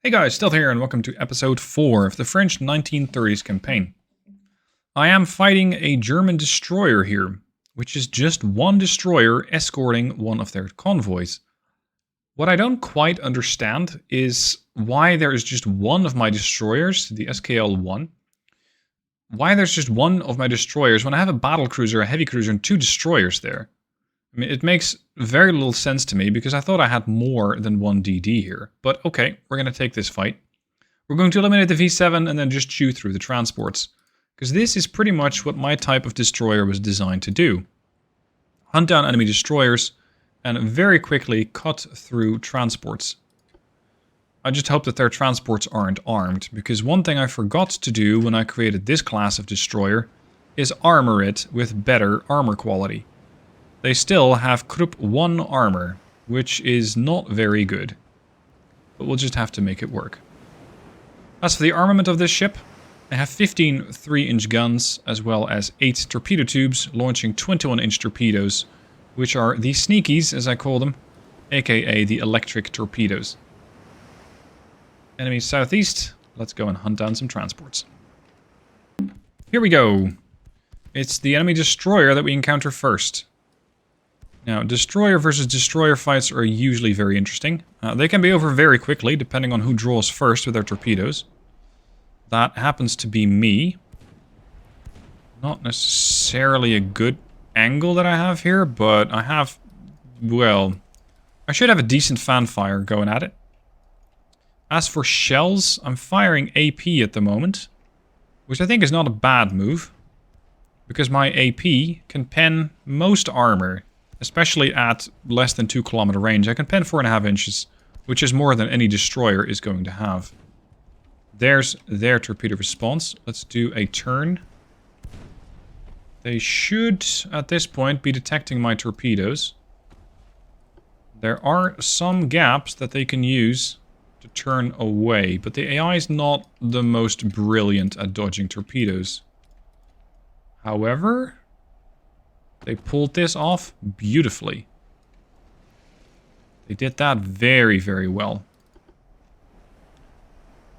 Hey guys, Stealth here and welcome to episode 4 of the French 1930s campaign. I am fighting a German destroyer here, which is just one destroyer escorting one of their convoys. What I don't quite understand is why there is just one of my destroyers, the SKL-1. Why there's just one of my destroyers when I have a battle cruiser, a heavy cruiser, and 2 destroyers there. I mean, it makes very little sense to me because I thought I had more than one DD here. But okay, we're going to take this fight. We're going to eliminate the V7 and then just chew through the transports. Because this is pretty much what my type of destroyer was designed to do. Hunt down enemy destroyers and very quickly cut through transports. I just hope that their transports aren't armed, because one thing I forgot to do when I created this class of destroyer is armor it with better armor quality. They still have Krupp 1 armor, which is not very good. But we'll just have to make it work. As for the armament of this ship, I have 15 3-inch guns, as well as 8 torpedo tubes, launching 21-inch torpedoes, which are the sneakies, as I call them, aka the electric torpedoes. Enemy southeast, let's go and hunt down some transports. Here we go. It's the enemy destroyer that we encounter first. Now, destroyer versus destroyer fights are usually very interesting. They can be over very quickly, depending on who draws first with their torpedoes. That happens to be me. Not necessarily a good angle that I have here, but I have, well, I should have a decent fanfire going at it. As for shells, I'm firing AP at the moment, which I think is not a bad move, because my AP can pen most armor. Especially at less than 2 kilometer range. I can pen 4.5 inches, which is more than any destroyer is going to have. There's their torpedo response. Let's do a turn. They should, at this point, be detecting my torpedoes. There are some gaps that they can use to turn away, but the AI is not the most brilliant at dodging torpedoes. However, they pulled this off beautifully. They did that very, very well.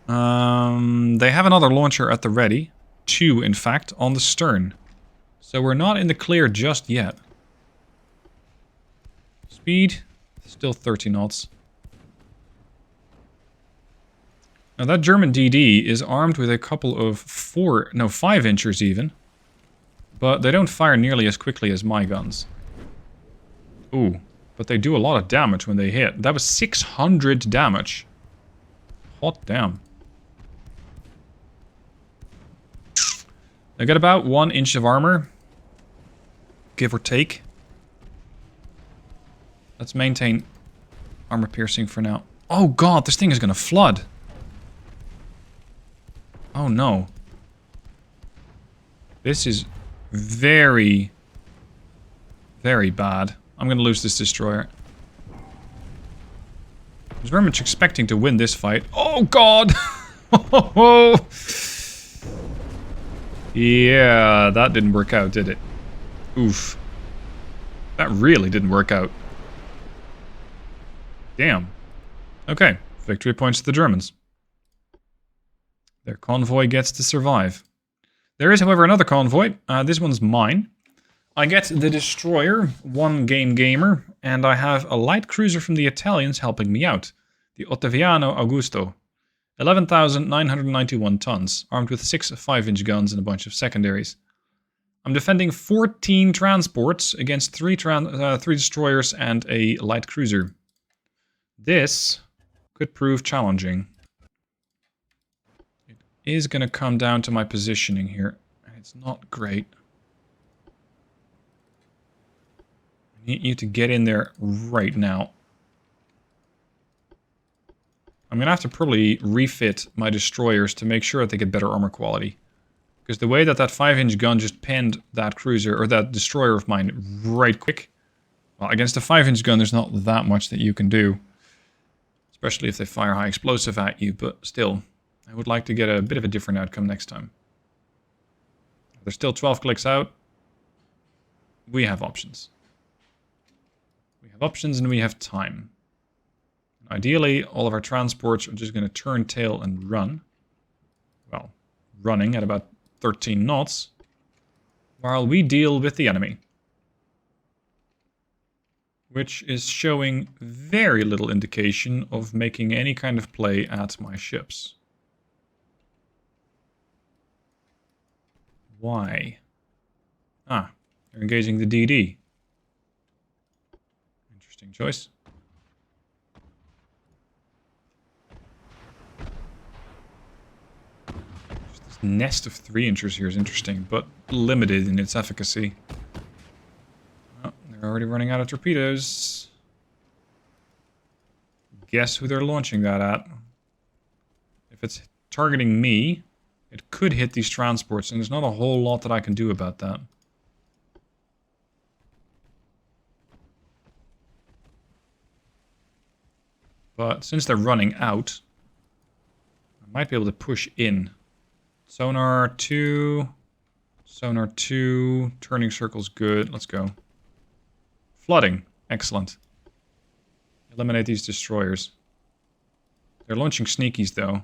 They have another launcher at the ready. 2, in fact, on the stern. So we're not in the clear just yet. Speed, still 30 knots. Now that German DD is armed with a couple of 5 inchers even. But they don't fire nearly as quickly as my guns. Ooh, but they do a lot of damage when they hit. That was 600 damage. Hot damn. They got about 1 inch of armor. Give or take. Let's maintain armor piercing for now. Oh god, this thing is gonna flood. Oh no. This is very, very bad. I'm gonna lose this destroyer. I was very much expecting to win this fight. Oh god! Yeah, that didn't work out, did it? Oof. That really didn't work out. Damn. Okay, victory points to the Germans. Their convoy gets to survive. There is, however, another convoy. This one's mine. I get the destroyer, 1 gamer, and I have a light cruiser from the Italians helping me out. The Ottaviano Augusto. 11,991 tons, armed with 6 5-inch guns and a bunch of secondaries. I'm defending 14 transports against 3 destroyers and a light cruiser. This could prove challenging. Is going to come down to my positioning here. It's not great. I need you to get in there right now. I'm going to have to probably refit my destroyers to make sure that they get better armor quality. Because the way that 5-inch gun just penned that cruiser, or that destroyer of mine right quick. Well, against a 5-inch gun there's not that much that you can do. Especially if they fire high explosive at you, but still. I would like to get a bit of a different outcome next time. There's still 12 clicks out. We have options. We have options and we have time. Ideally, all of our transports are just going to turn tail and run. Well, running at about 13 knots. While we deal with the enemy. Which is showing very little indication of making any kind of play at my ships. Why? Ah, they're engaging the DD. Interesting choice. Just this nest of 3-inchers here is interesting, but limited in its efficacy. Oh, they're already running out of torpedoes. Guess who they're launching that at? If it's targeting me, it could hit these transports, and there's not a whole lot that I can do about that. But since they're running out, I might be able to push in. Sonar 2. Sonar 2. Turning circle's good. Let's go. Flooding. Excellent. Eliminate these destroyers. They're launching sneakies, though.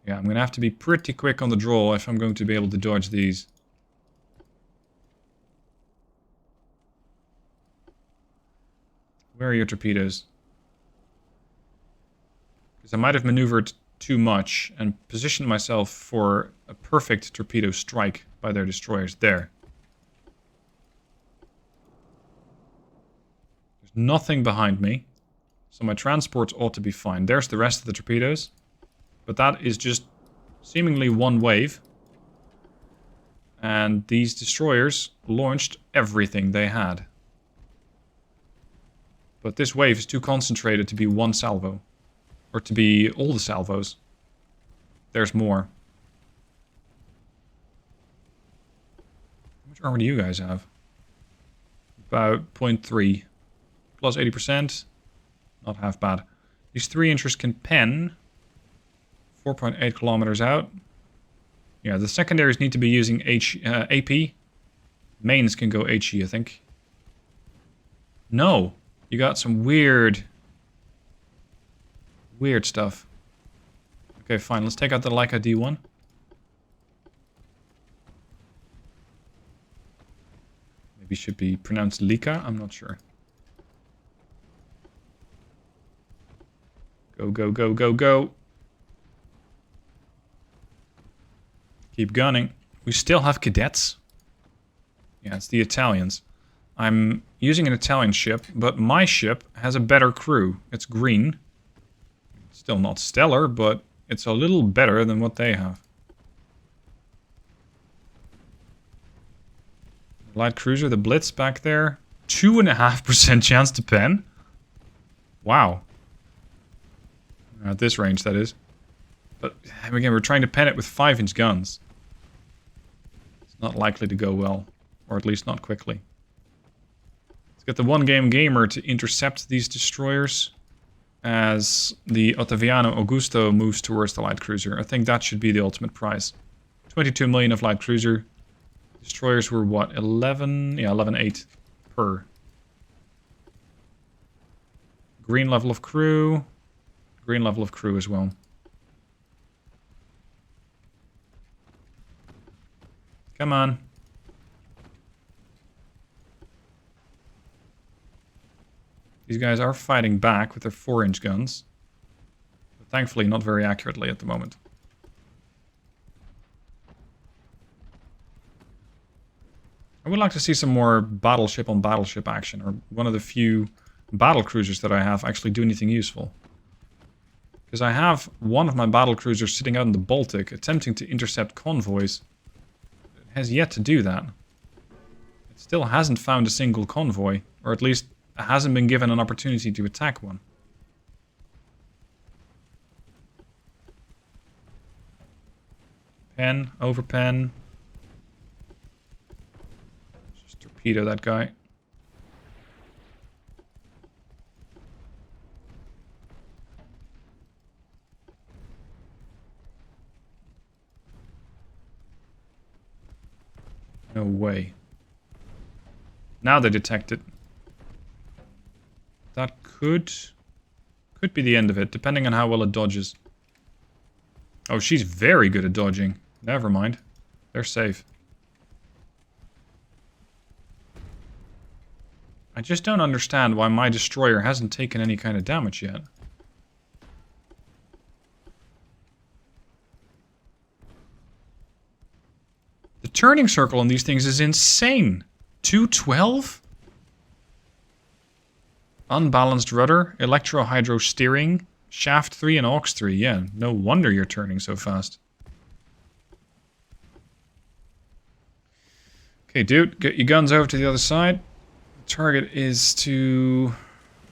Yeah, I'm going to have to be pretty quick on the draw if I'm going to be able to dodge these. Where are your torpedoes? Because I might have maneuvered too much and positioned myself for a perfect torpedo strike by their destroyers. There. There's nothing behind me. So my transports ought to be fine. There's the rest of the torpedoes. But that is just seemingly one wave. And these destroyers launched everything they had. But this wave is too concentrated to be one salvo. Or to be all the salvos. There's more. How much armor do you guys have? About 0.3. Plus 80%. Not half bad. These 3-inchers can pen. 4.8 kilometers out. Yeah, the secondaries need to be using AP. Mains can go HE, I think. No. You got some weird stuff. Okay, fine. Let's take out the Leica D1. Maybe it should be pronounced Leica. I'm not sure. Go, go, go, go, go. Keep gunning. We still have cadets. Yeah, it's the Italians. I'm using an Italian ship, but my ship has a better crew. It's green. Still not stellar, but it's a little better than what they have. Light cruiser, the Blitz back there. 2.5% chance to pen. Wow. At this range, that is. But again, we're trying to pen it with 5-inch guns. It's not likely to go well. Or at least not quickly. Let's get the one-game gamer to intercept these destroyers. As the Ottaviano Augusto moves towards the light cruiser. I think that should be the ultimate prize. 22 million of light cruiser. Destroyers were what? 11? Yeah, 11.8 per. Green level of crew. Green level of crew as well. Come on. These guys are fighting back with their 4-inch guns. But thankfully not very accurately at the moment. I would like to see some more battleship on battleship action. Or one of the few battle cruisers that I have actually do anything useful. Because I have one of my battle cruisers sitting out in the Baltic attempting to intercept convoys. It has yet to do that. It still hasn't found a single convoy. Or at least hasn't been given an opportunity to attack one. Pen, over pen. Just torpedo that guy. No way. Now they detect it. That could Could be the end of it, depending on how well it dodges. Oh, she's very good at dodging. Never mind. They're safe. I just don't understand why my destroyer hasn't taken any kind of damage yet. The turning circle on these things is insane. 212? Unbalanced rudder, electro-hydro steering, shaft 3 and aux 3. Yeah, no wonder you're turning so fast. Okay, dude, get your guns over to the other side. The target is to...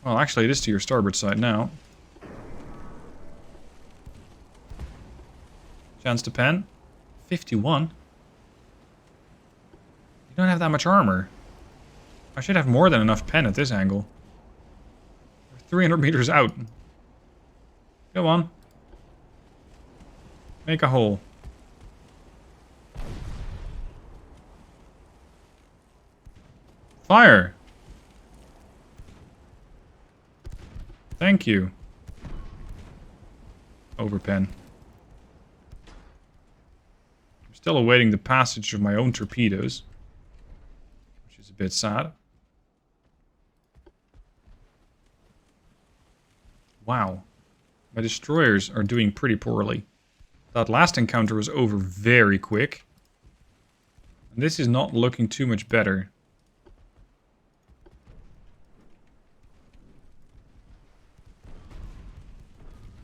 Well, actually, it is to your starboard side now. Chance to pen. 51. You don't have that much armor. I should have more than enough pen at this angle. 300 meters out. Go on. Make a hole. Fire! Thank you. Overpen. I'm still awaiting the passage of my own torpedoes. Which is a bit sad. Wow. My destroyers are doing pretty poorly. That last encounter was over very quick. And this is not looking too much better.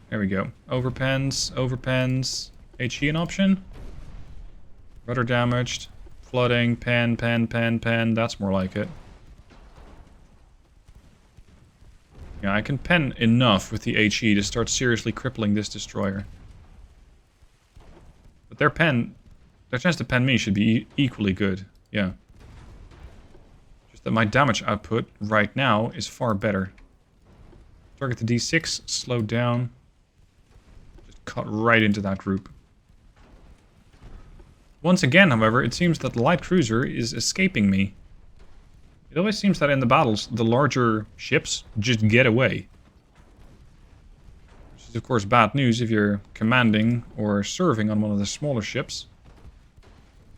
There we go. Overpens, overpens. HE an option? Rudder damaged. Flooding, pen. That's more like it. Yeah, I can pen enough with the HE to start seriously crippling this destroyer. But their chance to pen me should be equally good. Yeah. Just that my damage output right now is far better. Target the D6, slow down. Just cut right into that group. Once again, however, it seems that the light cruiser is escaping me. It always seems that in the battles, the larger ships just get away. Which is of course bad news if you're commanding or serving on one of the smaller ships.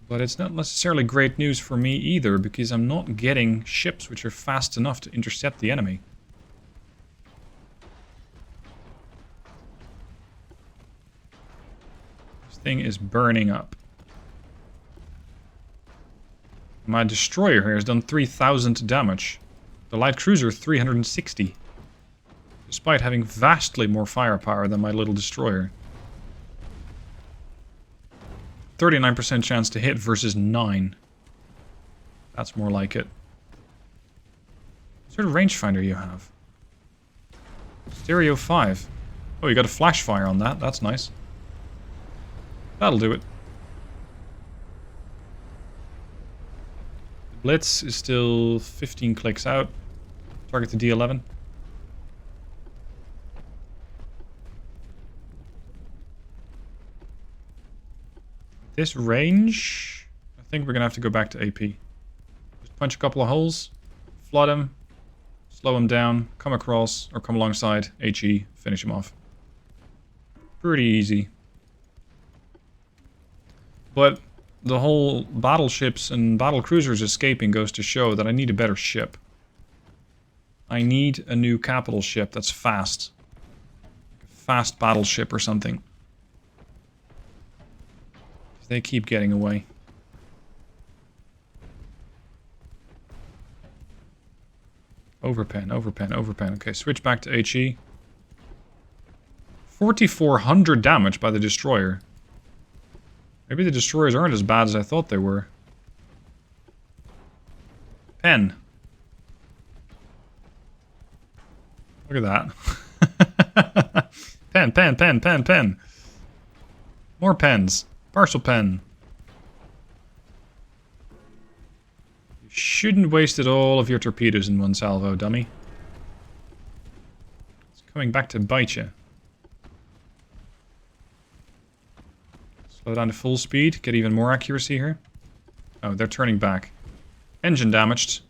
But it's not necessarily great news for me either, because I'm not getting ships which are fast enough to intercept the enemy. This thing is burning up. My destroyer here has done 3,000 damage. The light cruiser 360. Despite having vastly more firepower than my little destroyer. 39% chance to hit versus 9. That's more like it. What sort of rangefinder you have? Stereo 5. Oh, you got a flash fire on that. That's nice. That'll do it. Blitz is still 15 clicks out. Target to D11. This range, I think we're gonna have to go back to AP. Just punch a couple of holes, flood him, slow him down, come across, or come alongside, HE, finish him off. Pretty easy. But the whole battleships and battle cruisers escaping goes to show that I need a better ship. I need a new capital ship that's fast. Like a fast battleship or something. They keep getting away. Overpen. Okay, switch back to HE. 4,400 damage by the destroyer. Maybe the destroyers aren't as bad as I thought they were. Pen. Look at that. Pen. More pens. Partial pen. You shouldn't wasted all of your torpedoes in one salvo, dummy. It's coming back to bite you. Slow down to full speed, get even more accuracy here. Oh, they're turning back. Engine damaged.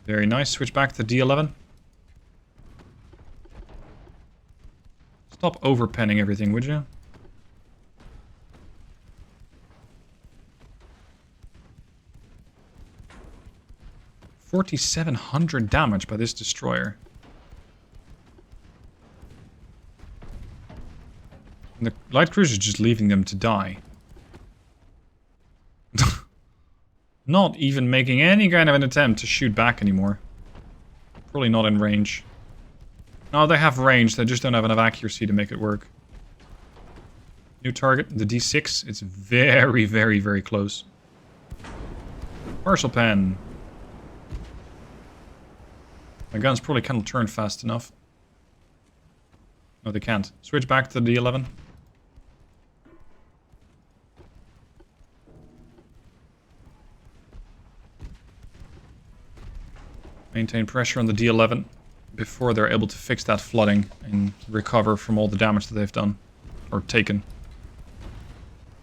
Very nice, switch back to D11. Stop overpenning everything, would you? $4,700 damage by this destroyer. And the light cruiser is just leaving them to die. Not even making any kind of an attempt to shoot back anymore. Probably not in range. No, they have range, they just don't have enough accuracy to make it work. New target, the D6. It's very, very, very close. Partial pen. My guns probably can't turn fast enough. No, they can't. Switch back to the D11. Maintain pressure on the D11 before they're able to fix that flooding and recover from all the damage that they've done or taken.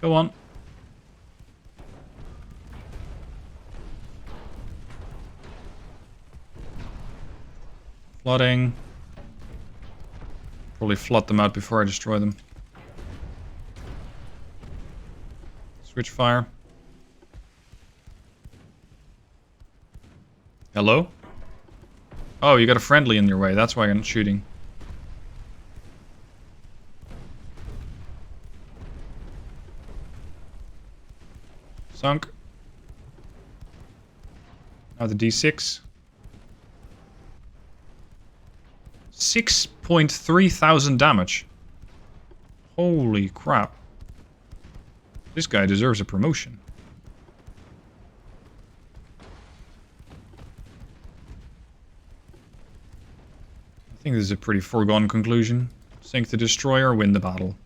Go on. Flooding. Probably flood them out before I destroy them. Switch fire. Hello? Oh, you got a friendly in your way. That's why I'm shooting. Sunk. Now the D6. 6,300 damage. Holy crap. This guy deserves a promotion. I think this is a pretty foregone conclusion. Sink the destroyer, win the battle.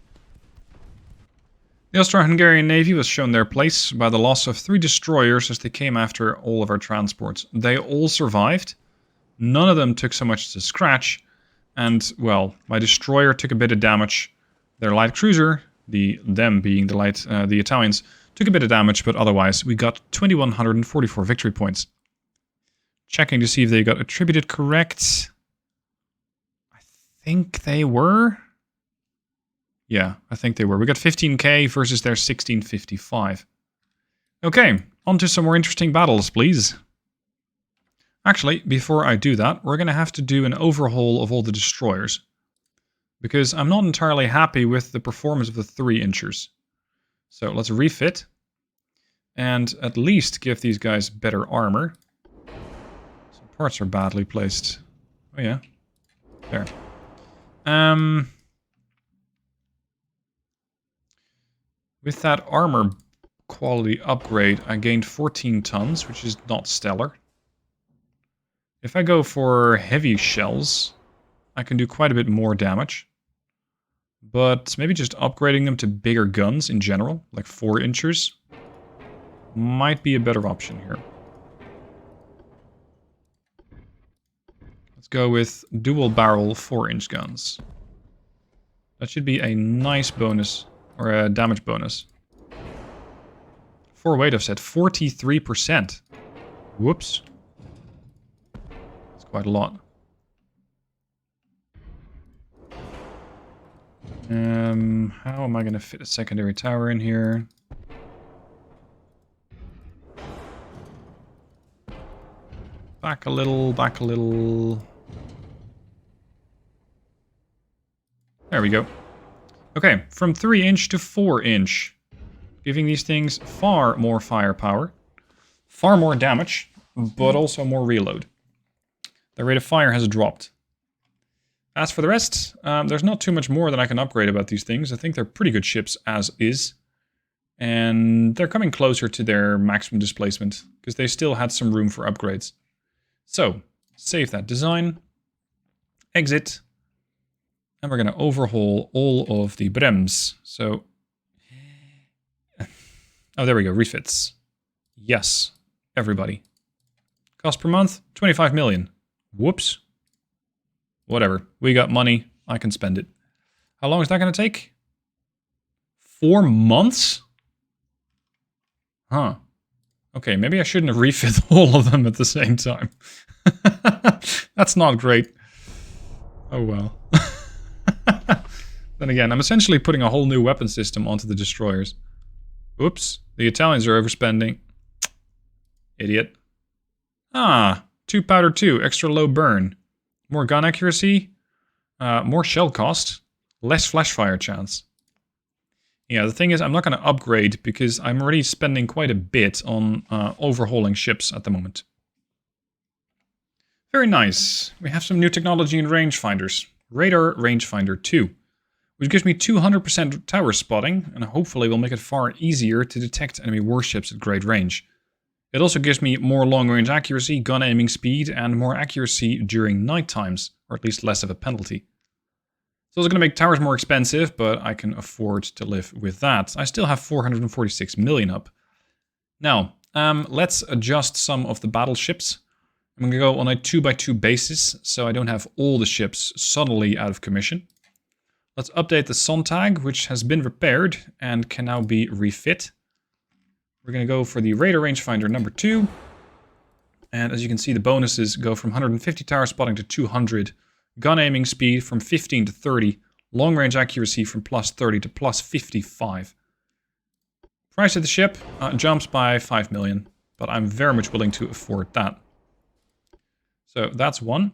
The Austro-Hungarian Navy was shown their place by the loss of 3 destroyers as they came after all of our transports. They all survived. None of them took so much as a scratch. And, well, my destroyer took a bit of damage. Their light cruiser, them being the Italians, took a bit of damage, but otherwise we got 2,144 victory points. Checking to see if they got attributed correct. I think they were. Yeah, I think they were. We got 15k versus their 1655. Okay, on to some more interesting battles, please. Actually, before I do that, we're going to have to do an overhaul of all the destroyers. Because I'm not entirely happy with the performance of the 3-inchers. So let's refit. And at least give these guys better armor. Some parts are badly placed. Oh yeah. There. With that armor quality upgrade, I gained 14 tons, which is not stellar. If I go for heavy shells, I can do quite a bit more damage. But maybe just upgrading them to bigger guns in general, like 4-inchers, might be a better option here. Let's go with dual barrel 4-inch guns. That should be a nice bonus, or a damage bonus. 4 weight offset, 43%. Whoops. That's quite a lot. How am I going to fit a secondary tower in here? Back a little, back a little. There we go. Okay, from 3-inch to 4-inch. Giving these things far more firepower. Far more damage, but also more reload. The rate of fire has dropped. As for the rest, there's not too much more that I can upgrade about these things. I think they're pretty good ships as is. And they're coming closer to their maximum displacement, because they still had some room for upgrades. So, save that design. Exit. And we're going to overhaul all of the Brems. So, oh, there we go, refits. Yes, everybody. Cost per month, 25 million. Whoops. Whatever, we got money, I can spend it. How long is that going to take? 4 months? Huh. Okay, maybe I shouldn't have refit all of them at the same time. That's not great. Oh well. Then again, I'm essentially putting a whole new weapon system onto the destroyers. Oops, the Italians are overspending. Idiot. Ah, 2 powder 2, extra low burn. More gun accuracy, more shell cost, less flash fire chance. Yeah, the thing is, I'm not going to upgrade because I'm already spending quite a bit on overhauling ships at the moment. Very nice. We have some new technology in rangefinders. Radar Rangefinder 2, which gives me 200% tower spotting, and hopefully will make it far easier to detect enemy warships at great range. It also gives me more long-range accuracy, gun aiming speed, and more accuracy during night times, or at least less of a penalty. It's also going to make towers more expensive, but I can afford to live with that. I still have 446 million up. Now, let's adjust some of the battleships. I'm going to go on a 2x2 basis, so I don't have all the ships suddenly out of commission. Let's update the Sonntag, which has been repaired and can now be refit. We're going to go for the Radar Rangefinder number 2. And as you can see, the bonuses go from 150 tower spotting to 200. Gun aiming speed from 15 to 30. Long range accuracy from plus 30 to plus 55. Price of the ship jumps by 5 million. But I'm very much willing to afford that. So that's one.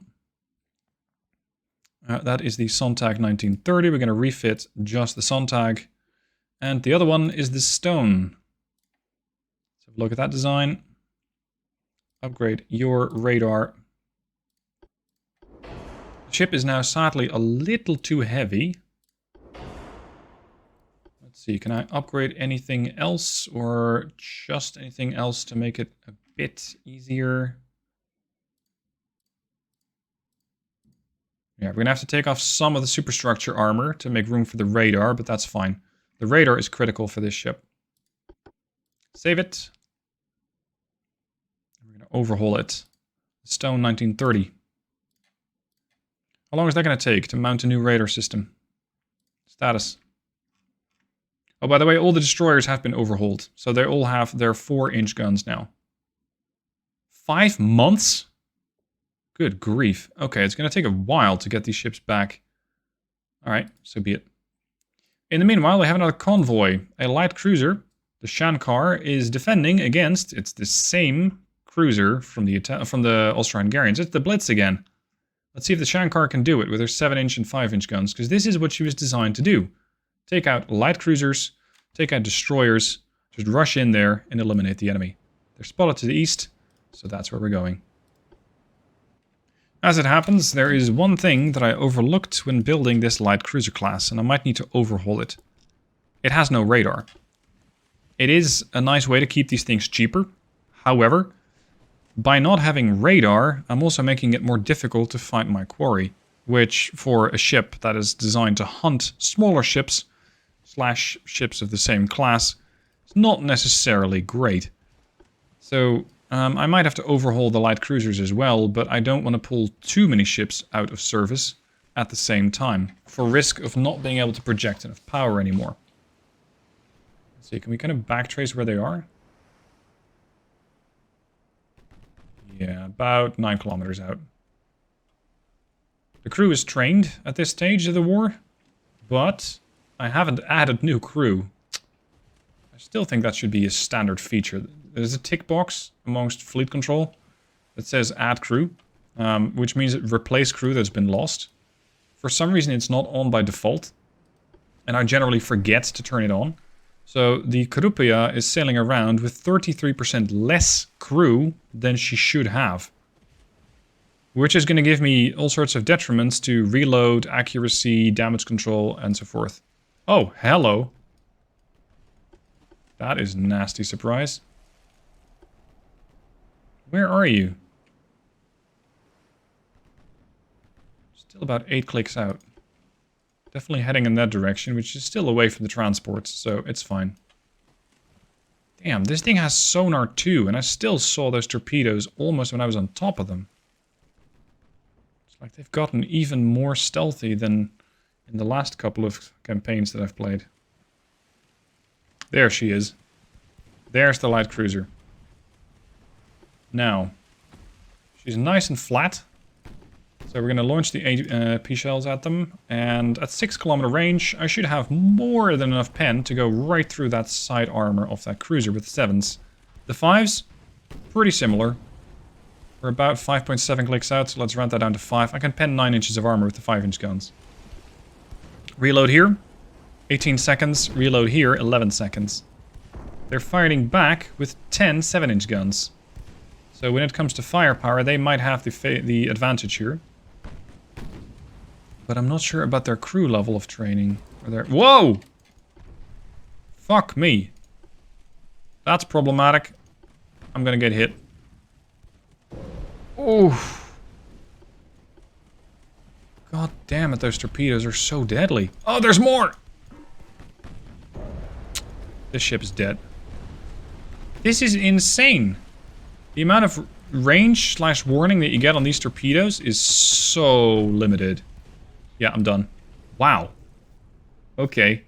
That is the Sonntag 1930. We're going to refit just the Sonntag. And the other one is the Stone. Let's have a look at that design. Upgrade your radar. The ship is now sadly a little too heavy. Let's see, can I upgrade anything else or just anything else to make it a bit easier? Yeah, we're going to have to take off some of the superstructure armor to make room for the radar, but that's fine. The radar is critical for this ship. Save it. We're going to overhaul it. Stone 1930. How long is that going to take to mount a new radar system? Status. Oh, by the way, all the destroyers have been overhauled. So they all have their 4-inch guns now. 5 months? Good grief. Okay, it's going to take a while to get these ships back. Alright, so be it. In the meanwhile, we have another convoy. A light cruiser. The Shankar is defending against... It's the same cruiser from the Austro-Hungarians. It's the Blitz again. Let's see if the Shankar can do it with her 7-inch and 5-inch guns. Because this is what she was designed to do. Take out light cruisers. Take out destroyers. Just rush in there and eliminate the enemy. They're spotted to the east. So that's where we're going. As it happens, there is one thing that I overlooked when building this light cruiser class, and I might need to overhaul it. It has no radar. It is a nice way to keep these things cheaper. However, by not having radar, I'm also making it more difficult to find my quarry, which for a ship that is designed to hunt smaller ships, / ships of the same class, is not necessarily great. So... I might have to overhaul the light cruisers as well, but I don't want to pull too many ships out of service at the same time, for risk of not being able to project enough power anymore. Let's see, can we kind of backtrace where they are? Yeah, about 9 kilometers out. The crew is trained at this stage of the war, but I haven't added new crew. I still think that should be a standard feature. There's a tick box amongst fleet control that says add crew, which means it replace crew that's been lost. For some reason it's not on by default, and I generally forget to turn it on. So the Karuppiah is sailing around with 33% less crew than she should have. Which is going to give me all sorts of detriments to reload, accuracy, damage control, and so forth. Oh, hello. That is a nasty surprise. Where are you? Still about 8 clicks out. Definitely heading in that direction, which is still away from the transports, so it's fine. Damn, this thing has sonar too, and I still saw those torpedoes almost when I was on top of them. It's like they've gotten even more stealthy than in the last couple of campaigns that I've played. There she is. There's the light cruiser. Now, she's nice and flat, So we're going to launch the AP shells at them, and at 6 kilometer range, I should have more than enough pen to go right through that side armor of that cruiser with the 7s. The 5s, pretty similar. We're about 5.7 clicks out, so let's round that down to 5. I can pen 9 inches of armor with the 5-inch guns. Reload here, 18 seconds. Reload here, 11 seconds. They're firing back with 10 7-inch guns. So when it comes to firepower, they might have the advantage here. But I'm not sure about their crew level of training. Or their... Whoa! Fuck me. That's problematic. I'm gonna get hit. Oof. God damn it, those torpedoes are so deadly. Oh, there's more! This ship is dead. This is insane. The amount of range / warning that you get on these torpedoes is so limited. Yeah, I'm done. Wow. Okay.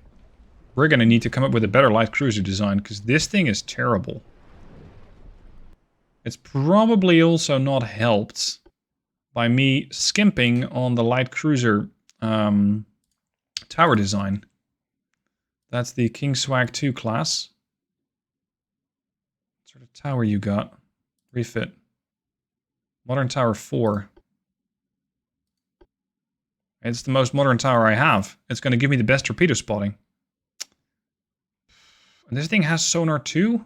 We're gonna need to come up with a better light cruiser design, because this thing is terrible. It's probably also not helped by me skimping on the light cruiser tower design. That's the King Swag 2 class. What sort of tower you got? Refit. Modern Tower 4. It's the most modern tower I have. It's going to give me the best torpedo spotting. And this thing has sonar 2?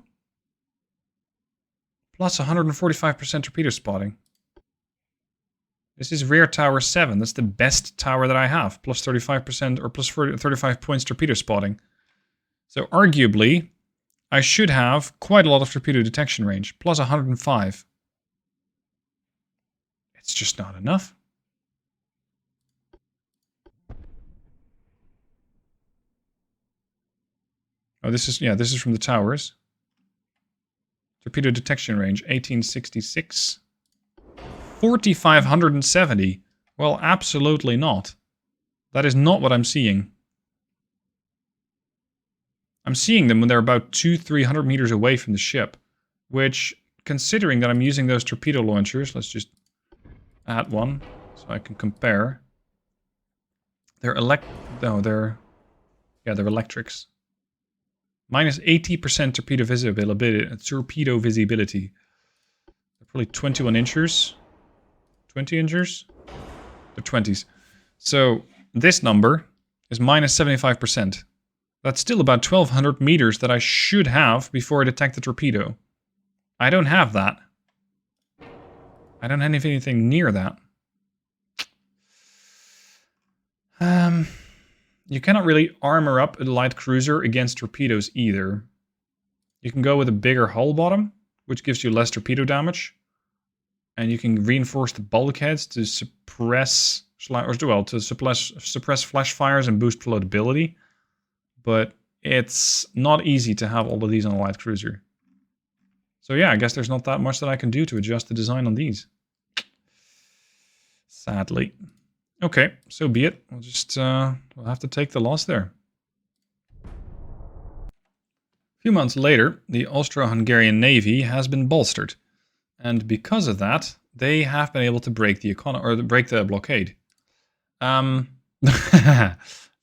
Plus 145% torpedo spotting. This is rear tower 7. That's the best tower that I have. Plus 35% or plus 35 points torpedo spotting. So arguably, I should have quite a lot of torpedo detection range. Plus 105. It's just not enough. Oh, this is from the towers. Torpedo detection range, 1866. 4,570. Well, absolutely not. That is not what I'm seeing. I'm seeing them when they're about 200-300 meters away from the ship. Which, considering that I'm using those torpedo launchers, let's just add one so I can compare. They're electrics. Minus 80% torpedo visibility. They're probably 21 inchers. 20 inchers? They're 20s. So this number is minus 75%. That's still about 1,200 meters that I should have before I detect the torpedo. I don't have that. I don't have anything near that. You cannot really armor up a light cruiser against torpedoes either. You can go with a bigger hull bottom, which gives you less torpedo damage. And you can reinforce the bulkheads to suppress flash fires and boost floatability. But it's not easy to have all of these on a light cruiser. So yeah, I guess there's not that much that I can do to adjust the design on these. Sadly. Okay, so be it. We'll just we'll have to take the loss there. A few months later, the Austro-Hungarian Navy has been bolstered, and because of that, they have been able to break the break the blockade. No,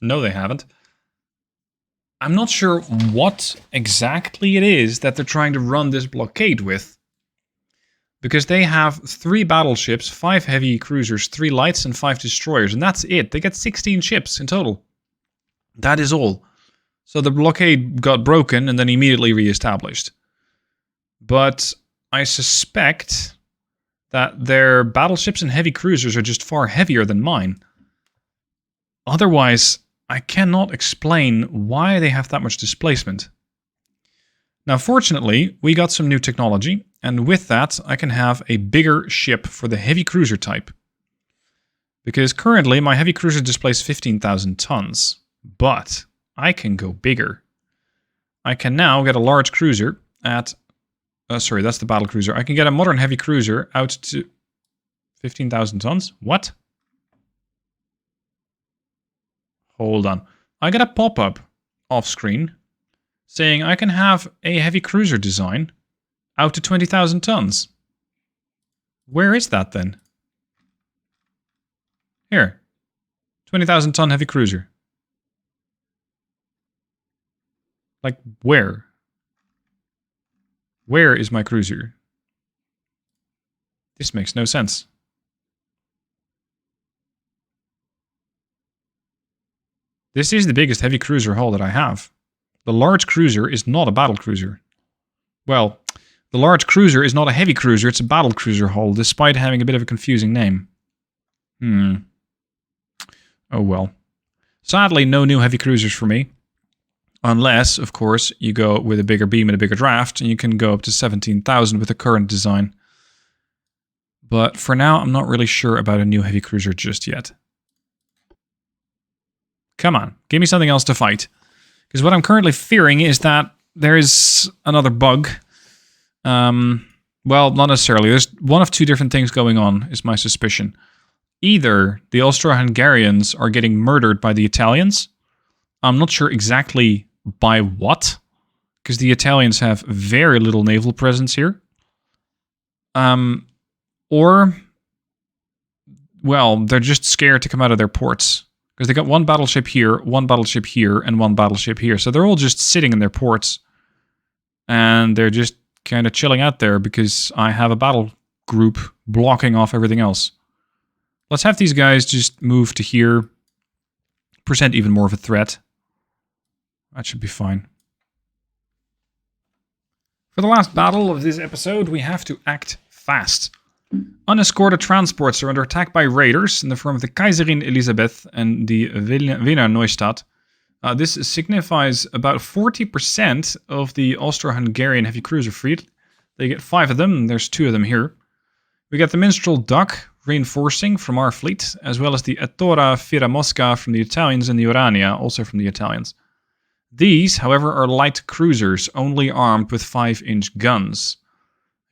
they haven't. I'm not sure what exactly it is that they're trying to run this blockade with. Because they have 3 battleships, 5 heavy cruisers, 3 lights, and 5 destroyers. And that's it. They get 16 ships in total. That is all. So the blockade got broken and then immediately re-established. But I suspect that their battleships and heavy cruisers are just far heavier than mine. Otherwise, I cannot explain why they have that much displacement. Now, fortunately, we got some new technology, and with that, I can have a bigger ship for the heavy cruiser type. Because currently, my heavy cruiser displays 15,000 tons, but I can go bigger. I can now get a large cruiser at... sorry, that's the battle cruiser. I can get a modern heavy cruiser out to 15,000 tons? What? Hold on. I get a pop-up off-screen saying I can have a heavy cruiser design out to 20,000 tons. Where is that then? Here. 20,000 ton heavy cruiser. Like, where? Where is my cruiser? This makes no sense. This is the biggest heavy cruiser hull that I have. The large cruiser is not a battle cruiser. Well, the large cruiser is not a heavy cruiser, it's a battle cruiser hull, despite having a bit of a confusing name. Oh well. Sadly, no new heavy cruisers for me. Unless, of course, you go with a bigger beam and a bigger draft, and you can go up to 17,000 with the current design. But for now, I'm not really sure about a new heavy cruiser just yet. Come on, give me something else to fight. Because what I'm currently fearing is that there is another bug. Well, not necessarily. There's one of two different things going on, is my suspicion. Either the Austro-Hungarians are getting murdered by the Italians. I'm not sure exactly by what, because the Italians have very little naval presence here. Or, well, they're just scared to come out of their ports. Because they got one battleship here, and one battleship here. So they're all just sitting in their ports. And they're just kind of chilling out there because I have a battle group blocking off everything else. Let's have these guys just move to here. Present even more of a threat. That should be fine. For the last battle of this episode, we have to act fast. Unescorted transports are under attack by raiders in the form of the Kaiserin Elisabeth and the Wiener Neustadt. This signifies about 40% of the Austro-Hungarian heavy cruiser fleet. They get 5 of them, and there's 2 of them here. We got the Minstrel Duck reinforcing from our fleet, as well as the Ettora Fira Mosca from the Italians and the Urania, also from the Italians. These, however, are light cruisers, only armed with 5-inch guns.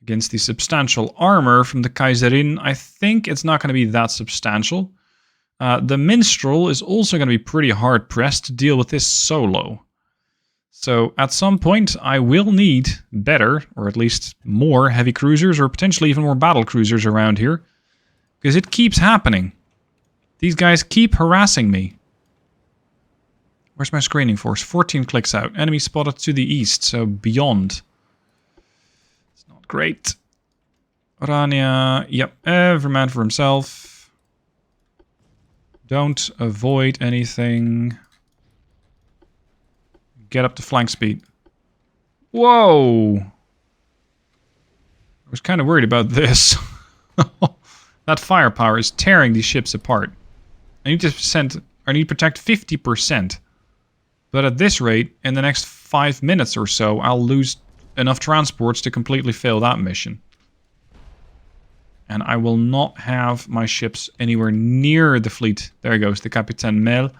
Against the substantial armor from the Kaiserin, I think it's not going to be that substantial. The Minstrel is also going to be pretty hard-pressed to deal with this solo. So at some point, I will need better, or at least more heavy cruisers, or potentially even more battle cruisers around here. Because it keeps happening. These guys keep harassing me. Where's my screening force? 14 clicks out. Enemy spotted to the east, so beyond. Great. Urania, yep, every man for himself. Don't avoid anything. Get up to flank speed. Whoa! I was kind of worried about this. That firepower is tearing these ships apart. I need to protect 50%. But at this rate, in the next 5 minutes or so, I'll lose enough transports to completely fail that mission. And I will not have my ships anywhere near the fleet. There goes the Capitaine Mel.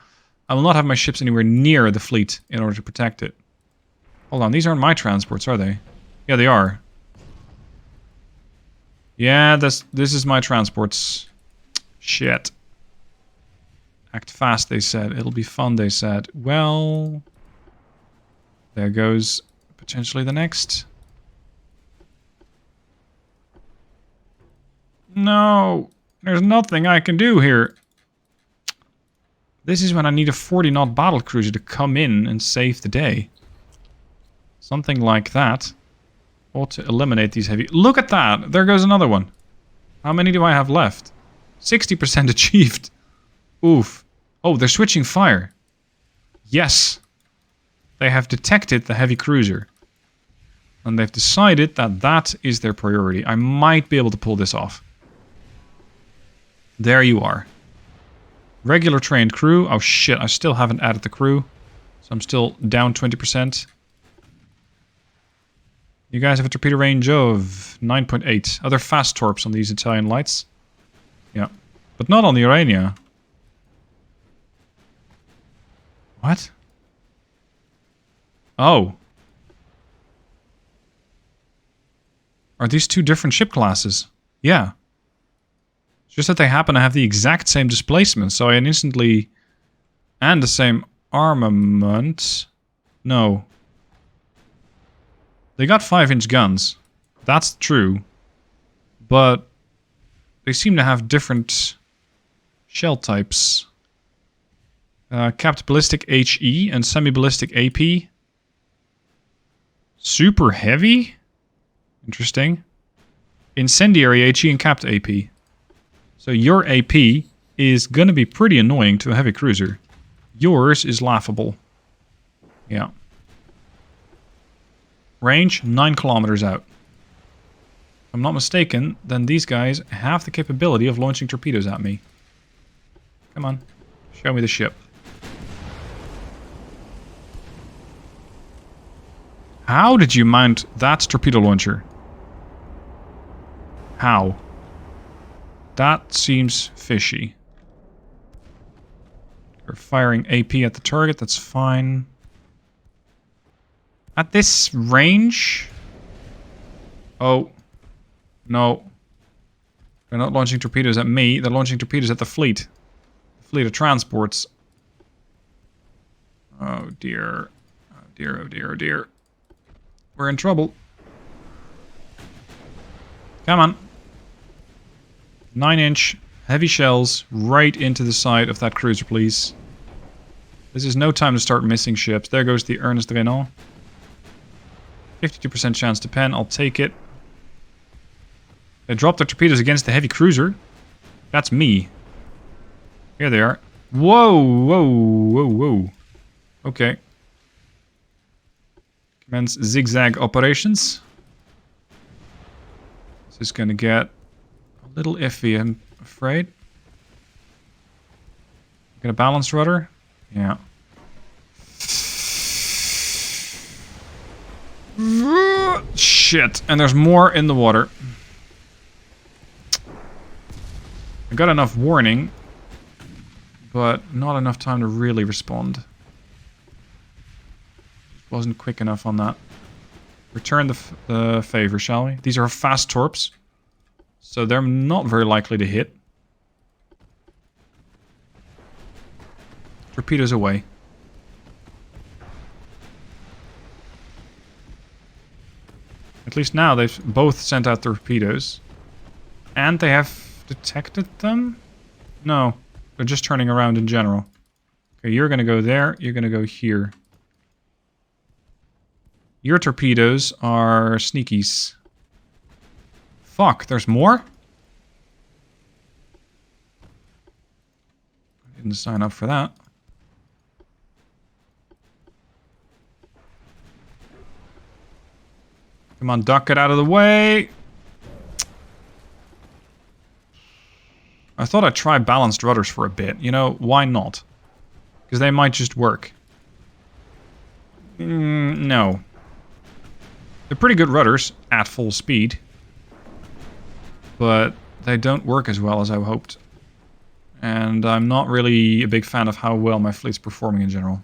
I will not have my ships anywhere near the fleet in order to protect it. Hold on, these aren't my transports, are they? Yeah, they are. Yeah, this is my transports. Shit. Act fast, they said. It'll be fun, they said. Well, there goes potentially the next. No, there's nothing I can do here. This is when I need a 40-knot battle cruiser to come in and save the day. Something like that ought to eliminate these heavy... Look at that! There goes another one. How many do I have left? 60% achieved. Oof. Oh, they're switching fire. Yes. They have detected the heavy cruiser. And they've decided that that is their priority. I might be able to pull this off. There you are. Regular trained crew. Oh shit, I still haven't added the crew. So I'm still down 20%. You guys have a torpedo range of 9.8. Other fast torps on these Italian lights. Yeah. But not on the Urania. What? Oh. Are these two different ship classes? Yeah. It's just that they happen to have the exact same displacement, so I instantly... And the same armament... No. They got 5-inch guns. That's true. But... they seem to have different... Shell types. Capped ballistic HE and semi-ballistic AP. Super heavy? Interesting. Incendiary HE and capped AP. So your AP is gonna be pretty annoying to a heavy cruiser. Yours is laughable. Yeah. Range, 9 kilometers out. If I'm not mistaken, then these guys have the capability of launching torpedoes at me. Come on. Show me the ship. How did you mount that torpedo launcher? How? That seems fishy. You're firing AP at the target, that's fine. At this range? Oh. No. They're not launching torpedoes at me, they're launching torpedoes at the fleet. The fleet of transports. Oh dear. Oh dear, oh dear, oh dear. We're in trouble. Come on. 9-inch heavy shells right into the side of that cruiser, please. This is no time to start missing ships. There goes the Ernest Renault. 52% chance to pen. I'll take it. They dropped their torpedoes against the heavy cruiser. That's me. Here they are. Whoa, whoa, whoa, whoa. Okay. Commence zigzag operations. This is going to get a little iffy, I'm afraid. Get a balanced rudder? Yeah. Shit, and there's more in the water. I got enough warning, but not enough time to really respond. Wasn't quick enough on that. Return the favor, shall we? These are fast torps, so they're not very likely to hit. Torpedoes away. At least now they've both sent out torpedoes. And they have detected them? No, they're just turning around in general. Okay, you're gonna go there, you're gonna go here. Your torpedoes are sneakies. Fuck, there's more? I didn't sign up for that. Come on, duck it out of the way! I thought I'd try balanced rudders for a bit. You know, why not? Because they might just work. No. They're pretty good rudders at full speed. But they don't work as well as I hoped. And I'm not really a big fan of how well my fleet's performing in general.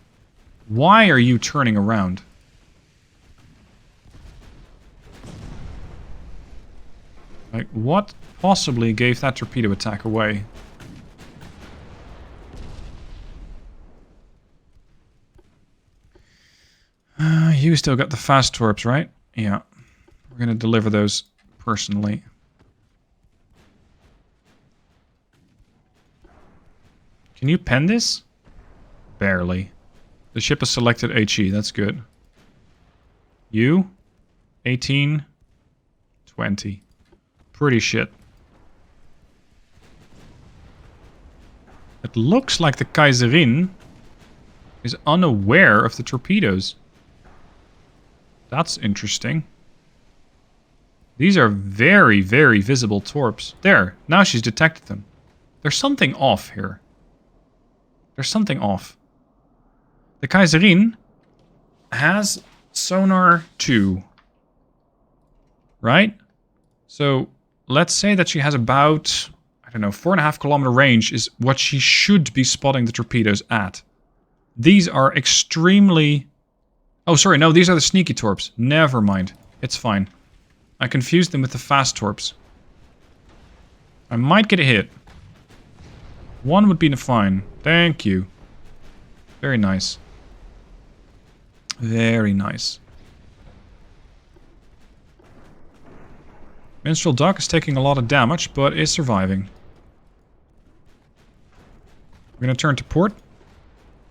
Why are you turning around? Like, what possibly gave that torpedo attack away? You still got the fast torps, right? Yeah. We're gonna deliver those personally. Can you pen this? Barely. The ship has selected HE, that's good. You? 18. 20. Pretty shit. It looks like the Kaiserin is unaware of the torpedoes. That's interesting. These are very, very visible torps. There, now she's detected them. There's something off here. There's something off. The Kaiserin has sonar 2. Right? So, let's say that she has about, I don't know, 4.5 kilometer range is what she should be spotting the torpedoes at. These are extremely... Oh, sorry, no, these are the sneaky torps. Never mind. It's fine. I confused them with the fast torps. I might get a hit. One would be fine. Thank you. Very nice. Very nice. Minstrel Duck is taking a lot of damage, but is surviving. We're going to turn to port.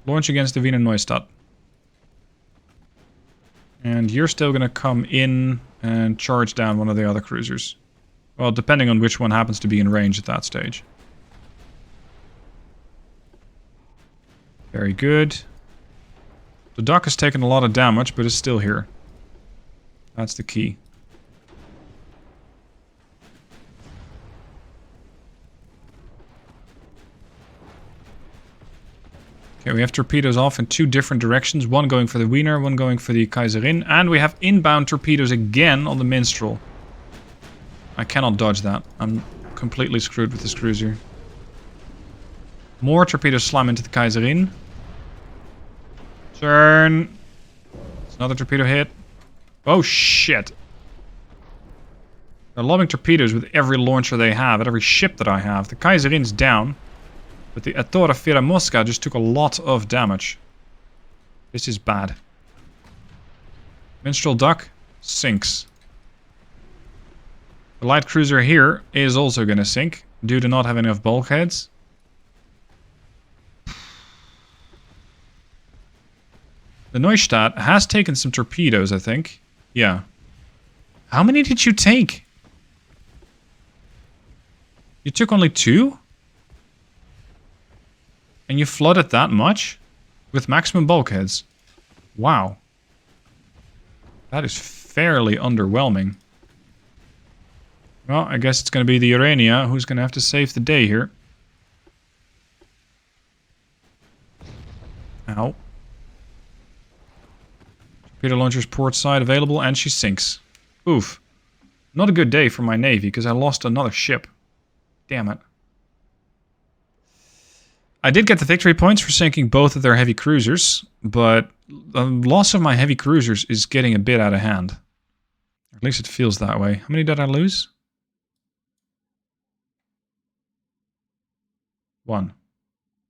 Launch against the Wiener Neustadt. And you're still going to come in and charge down one of the other cruisers. Well, depending on which one happens to be in range at that stage. Very good. The dock has taken a lot of damage, but is still here. That's the key. Okay, we have torpedoes off in 2 different directions. One going for the Wiener, one going for the Kaiserin. And we have inbound torpedoes again on the Minstrel. I cannot dodge that. I'm completely screwed with this cruiser. More torpedoes slam into the Kaiserin. Turn. It's another torpedo hit. Oh shit. They're lobbing torpedoes with every launcher they have, at every ship that I have. The Kaiserin's down. But the Ettore Fera Mosca just took a lot of damage. This is bad. Minstrel Duck sinks. The light cruiser here is also going to sink due to not having enough bulkheads. The Neustadt has taken some torpedoes, I think. Yeah. How many did you take? You took only 2? And you flooded that much? With maximum bulkheads? Wow. That is fairly underwhelming. Well, I guess it's going to be the Urania who's going to have to save the day here. Ow. Torpedo launcher's port side available, and she sinks. Oof. Not a good day for my navy, because I lost another ship. Damn it. I did get the victory points for sinking both of their heavy cruisers, but the loss of my heavy cruisers is getting a bit out of hand. At least it feels that way. How many did I lose? 1.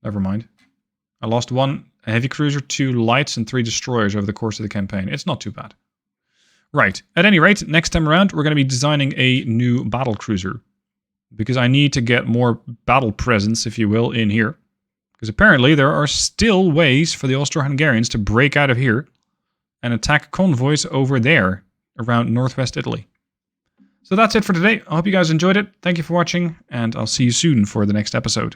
Never mind. I lost 1 heavy cruiser, 2 lights, and 3 destroyers over the course of the campaign. It's not too bad. Right. At any rate, next time around, we're going to be designing a new battle cruiser. Because I need to get more battle presence, if you will, in here. Because apparently there are still ways for the Austro-Hungarians to break out of here and attack convoys over there around northwest Italy. So that's it for today. I hope you guys enjoyed it. Thank you for watching, and I'll see you soon for the next episode.